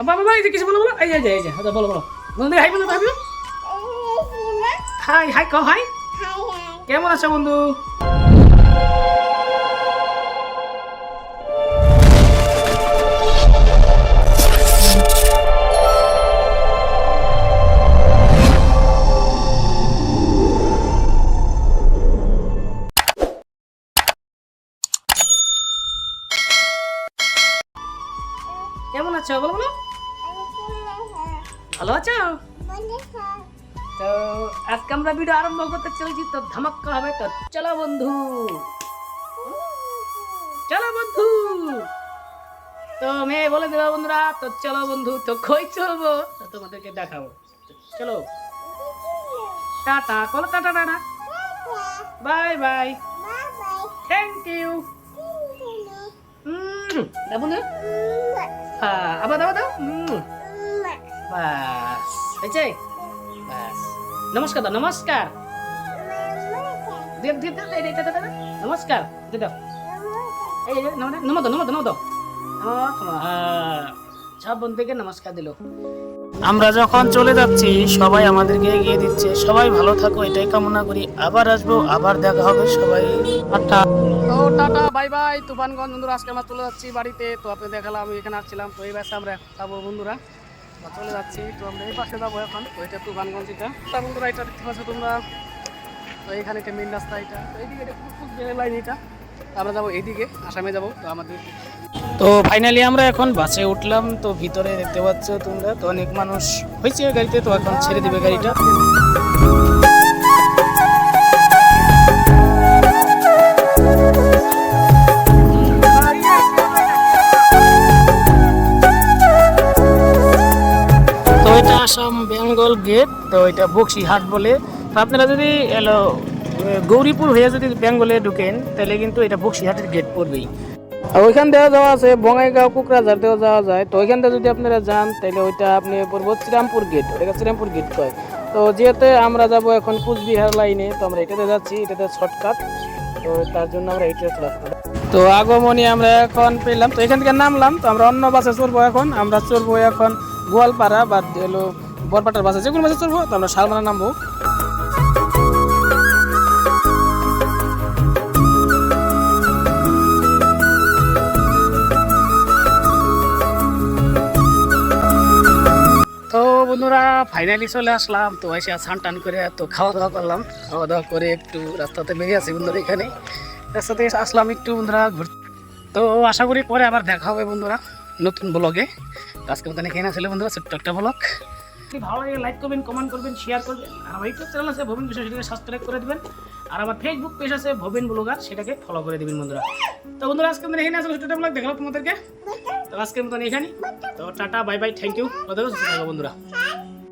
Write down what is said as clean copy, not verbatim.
বাবা ভাই কিছু বলো বলো, এই যে এই যে বলো বলো বন্ধু, হাই বলো, ভাবি হাই হাই কও হাই। কেমন আছো বন্ধু? কেমন আছো বলো বলো, ভালো আছো? তো আজকে আমরা ভিডিও আরম্ভ করতে চলেছি, তো ধামাক্কা হবে। তো চলো বন্ধু, চলো বন্ধু। তো মেয়ে বলে দিল বন্ধুরা, তো চলো বন্ধু। তো কই চলবো তো তোমাদেরকে দেখাবো। চলো টাটা, বলো tata tata, bye bye, thank you. দাও বন্ধু, হ্যাঁ আবার দাও দাও। বাস হয়েছে, বাস। নমস্কার দাও, নমস্কার দিয়ে দিয়ে দাও, এইটা দাও, নমস্কার দিয়ে দাও, এই নমো দাও, নমো দাও, নমো দাও। সব বন্ধুকে নমস্কার দিল। আমরা যখন চলে যাচ্ছি সবাই আমাদেরকে এগিয়ে দিচ্ছে। সবাই ভালো থাকো এটাই কামনা করি। আবার আসবো, আবার দেখা হবে সবাই। টাটা, তো টাটা বাই বাই। তুফানগঞ্জ বন্ধুরা, আজকে আমরা চলে যাচ্ছি বাড়িতে। তো আপনি দেখালাম আমি এখানে আসছিলাম, তো এই বাসে আমরা যাবো বন্ধুরা, চলে যাচ্ছি। তো আমরা এই পাশে যাবো এখন, তো এটা তুফানগঞ্জ। এটা বন্ধুরা এটা দেখতে পাচ্ছ তোমরা, তো এখানে একটা মেন রাস্তা। এটা তো এইদিকে লাইন, এটা আমরা যাবো এইদিকে, আসামে যাবো। তো আমাদের তো ফাইনালি আমরা এখন বাসে উঠলাম। তো ভিতরে দেখতে পাচ্ছ তোমরা, তো অনেক মানুষ হয়েছে গাড়িতে। তো এখন ছেড়ে দিবে গাড়িটা। তো এটা আসাম বেঙ্গল গেট। তো এটা বক্সিহাট বলে। তো আপনারা যদি গৌরীপুর হয়ে যদি বেঙ্গলে ঢুকেন তাহলে কিন্তু এটা বক্সিহাটের গেট পড়বেই। আর ওইখান দেওয়া যাওয়া আছে বঙ্গাইগাঁও, কোকরাঝার দেওয়া যাওয়া যায়। তো ওইখান থেকে যদি আপনারা যান তাহলে ওইটা আপনি পড়বো শ্রীরামপুর গেট, ওটাকে শ্রীরামপুর গেট কয়। তো যেহেতু আমরা যাব এখন কুচবিহার লাইনে, তো আমরা এটাতে যাচ্ছি, এটাতে শর্টকাট। তো তার জন্য আমরা এটাতে চলে আসলাম। তো আগমনী আমরা এখন পেলাম। তো এখান থেকে নামলাম, তো আমরা অন্য বাসে চড়বো এখন। আমরা চড়বো এখন গোয়ালপাড়া বা বরপাটার বাসে, যেগুলো বাসে চড়বো। তো আমরা শালমারা নামবো। তো বন্ধুরা ফাইনালি চলে আসলাম। তো এসে স্নান টান করে তো খাওয়া দাওয়া করলাম। খাওয়া দাওয়া করে একটু রাস্তাতে বেরিয়ে আছি বন্ধুরা, এখানে রাস্তাতে আসলাম একটু বন্ধুরা ঘুরতে। তো আশা করি পরে আবার দেখা হবে বন্ধুরা নতুন ব্লগে। আজকে মতন এখানে ছিল বন্ধুরা ছোট্ট একটা ব্লগ। ভালো লাগে লাইক করবেন, কমেন্ট করবেন, শেয়ার করবেন। আর আমার ইউটিউব চ্যানেল আছে ভবিন বিষয়, সেটাকে সাবস্ক্রাইব করে দেবেন। আর আমার ফেসবুক পেজ আছে ভবিন ব্লগার, সেটাকে ফলো করে দেবেন বন্ধুরা। তো বন্ধুরা আজকে আমরা এখানে আসলে ছোট্ট ব্লগ দেখালাম তোমাদেরকে। তো আজকের মতন এখানে, তো tata bye bye, thank you, বন্ধুরা।